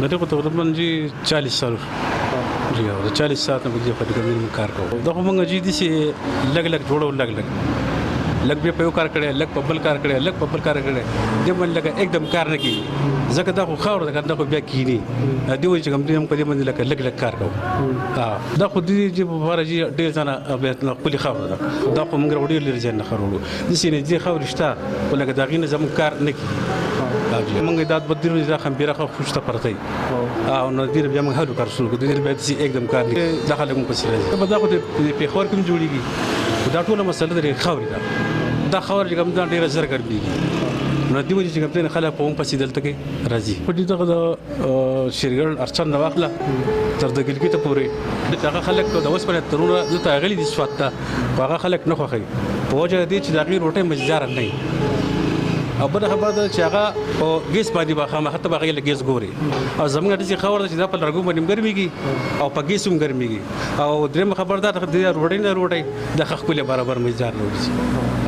मेरे को तकरीबन जी 40 साल जी हाँ 40 साल में मुझे फटकर कार को देखो मंगा जी दिसे लग लग जोड़ो लग भी पे कार करे लग पब्बल कार करे लग पब्बल कार करे जब मन लगा एकदम कार न की जगह दा को खावर दा को ब्याक की नहीं दिवो जी हम को मन लग कार को हां दा को दी जी बारा जी دي انا بيتنا كل خاور دا को मंगरा उड़ी ले जन खरोलो दिसे ने जी खावर स्टा ولا داغين زم كار نكي मंगे दाद बद्दिर जा खंबीरा का खुश था परतई नदीर बिया मंग हालू करसुल को दिर बैठ सी एकदम कार नि दाखल को पसिरे बदा को पे खबर कम जोड़ीगी दा टोला मसला दे खावरी دا خبر چې کوم دا ډیره زر ګرځي نو دی وجه چې کوم ته خلک په هم پسې دلته کې راځي په دې دغه شریګل ارچن نه واخله تر د ګلګي ته پورې دغه خلک د اوس په ترونه دلته غلي دي صفات ته هغه خلک نه خوخي په وجه دې چې دا غیر روټه مجدار نه او بل خبر ده چې هغه او ګیس باندې به خامه حتی به ګیس ګوري او زمونږ د خبر ده چې دا په لرګو باندې ګرميږي او په ګیسوم ګرميږي او دریم خبر ده د روټي نه روټي د خپل برابر مجدار نه وي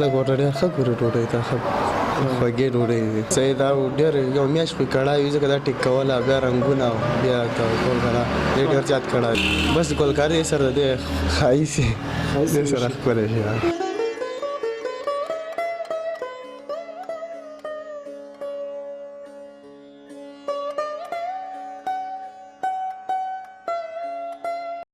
لږ ورته ښه ګورې ډوډۍ ته ښه خوږې ډوډۍ دي صحیح دا ډېر یو میاشت خو کړای وي ځکه دا ټیک کوله بیا رنګونه بیا ټول کړه ډېر زیات کړای بس ګلکاري سره د ښایي سي سره ښکلی شي